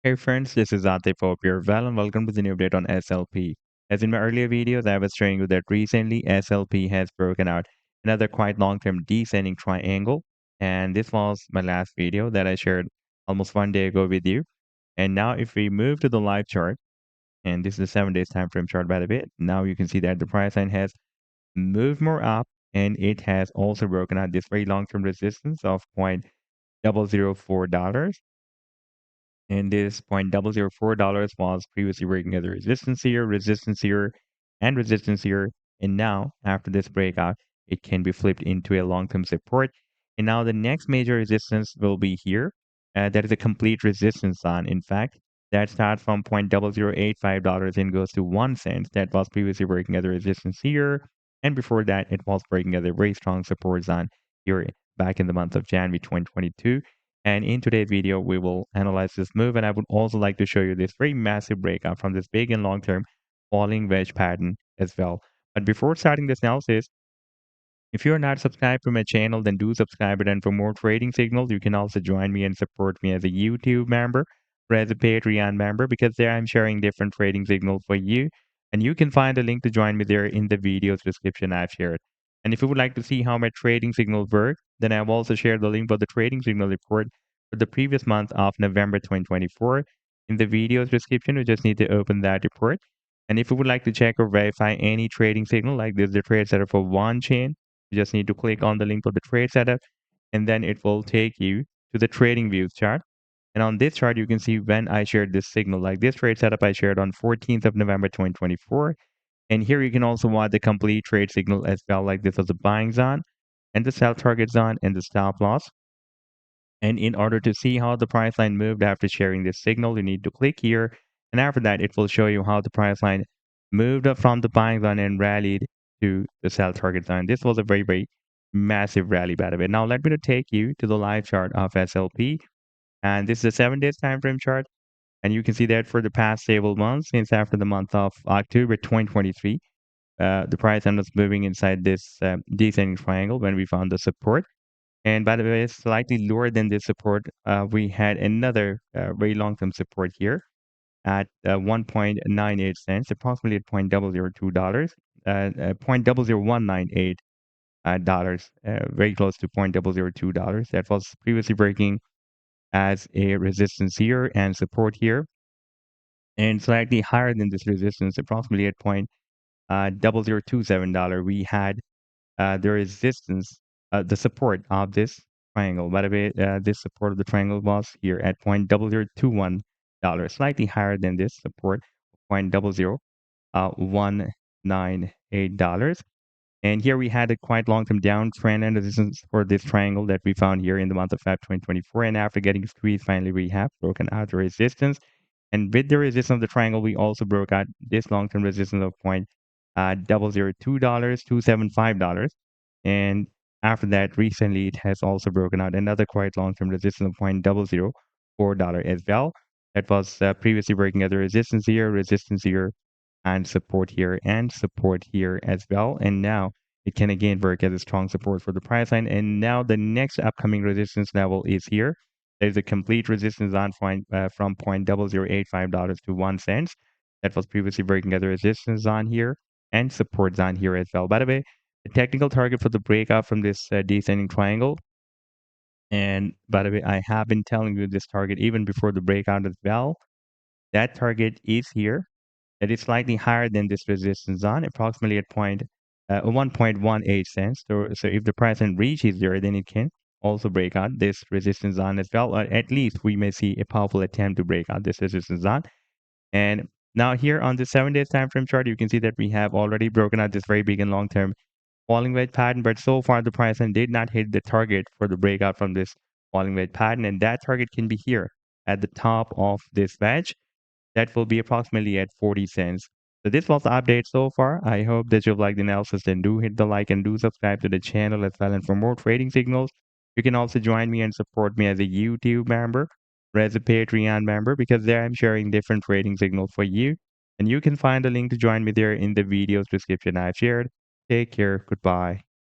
Hey friends, this is Atif. Hope you're well and welcome to the new update on SLP. As in my earlier videos, I was showing you that recently SLP has broken out another quite long-term descending triangle. And this was my last video that I shared almost 1 day ago with you. And now if we move to the live chart, and this is the 7 days time frame chart by the way, now you can see that the price line has moved more up and it has also broken out this very long-term resistance of $0.004. And this $0.004 was previously working as a resistance here, and resistance here. And now, after this breakout, it can be flipped into a long-term support. And now the next major resistance will be here. That is a complete resistance zone. In fact, that starts from $0.0085 and goes to 1 cent. That was previously working as a resistance here. And before that, it was working as a very strong support zone here back in the month of January 2022. And in today's video, we will analyze this move. And I would also like to show you this very massive breakout from this big and long-term falling wedge pattern as well. But before starting this analysis, if you're not subscribed to my channel, then do subscribe it. And for more trading signals, you can also join me and support me as a YouTube member or as a Patreon member, because there I'm sharing different trading signals for you. And you can find a link to join me there in the video's description I've shared. And if you would like to see how my trading signals work, then I've also shared the link for the trading signal report for the previous month of November 2024 in the video's description. You just need to open that report. And if you would like to check or verify any trading signal like this, the trade setup for one chain, you just need to click on the link for the trade setup, and then it will take you to the TradingView chart. And on this chart, you can see when I shared this signal. Like this trade setup I shared on 14th of November 2024. And here you can also watch the complete trade signal as well. Like this was the buying zone and the sell target zone and the stop loss. And in order to see how the price line moved after sharing this signal, you need to click here. And after that, it will show you how the price line moved up from the buying zone and rallied to the sell target zone. This was a very, very massive rally, by the way. Now, let me take you to the live chart of SLP. And this is a 7 days time frame chart. And you can see that for the past several months, since after the month of October 2023, the price line was moving inside this descending triangle when we found the support. And by the way, it's slightly lower than this support. We had another very long-term support here at 1.98 cents, approximately at $0.002, $0.00198 dollars, very close to $0.002. That was previously breaking as a resistance here and support here, and slightly higher than this resistance, approximately at $0.0027. We had the resistance, the support of this triangle. By the way, this support of the triangle was here at $0.0021, slightly higher than this support, $0.198. And here we had a quite long-term downtrend and resistance for this triangle that we found here in the month of Feb 2024. And after getting squeezed, finally we have broken out the resistance. And with the resistance of the triangle, we also broke out this long-term resistance of $0.002, $275. And after that, recently it has also broken out another quite long-term resistance of $0.004 as well. That was previously breaking as a resistance here, and support here as well. And now it can again work as a strong support for the price line. And now the next upcoming resistance level is here. There's a complete resistance on from $0.0085 to 1 cent. That was previously breaking as a resistance on here and support on here as well. By the way, the technical target for the breakout from this descending triangle. And by the way, I have been telling you this target even before the breakout as well. That target is here. It is slightly higher than this resistance zone, approximately at 1.18 cents. So if the price line reaches there, then it can also break out this resistance zone as well. Or at least we may see a powerful attempt to break out this resistance zone. And now here on the 7 days time frame chart, you can see that we have already broken out this very big and long-term falling wedge pattern, but so far the price line did not hit the target for the breakout from this falling wedge pattern, and that target can be here at the top of this wedge. That will be approximately at 40 cents. So this was the update so far. I hope that you've liked the analysis. Then do hit the like and do subscribe to the channel as well. And for more trading signals, you can also join me and support me as a YouTube member or as a Patreon member, because there I'm sharing different trading signals for you. And you can find a link to join me there in the video's description I've shared. Take care. Goodbye.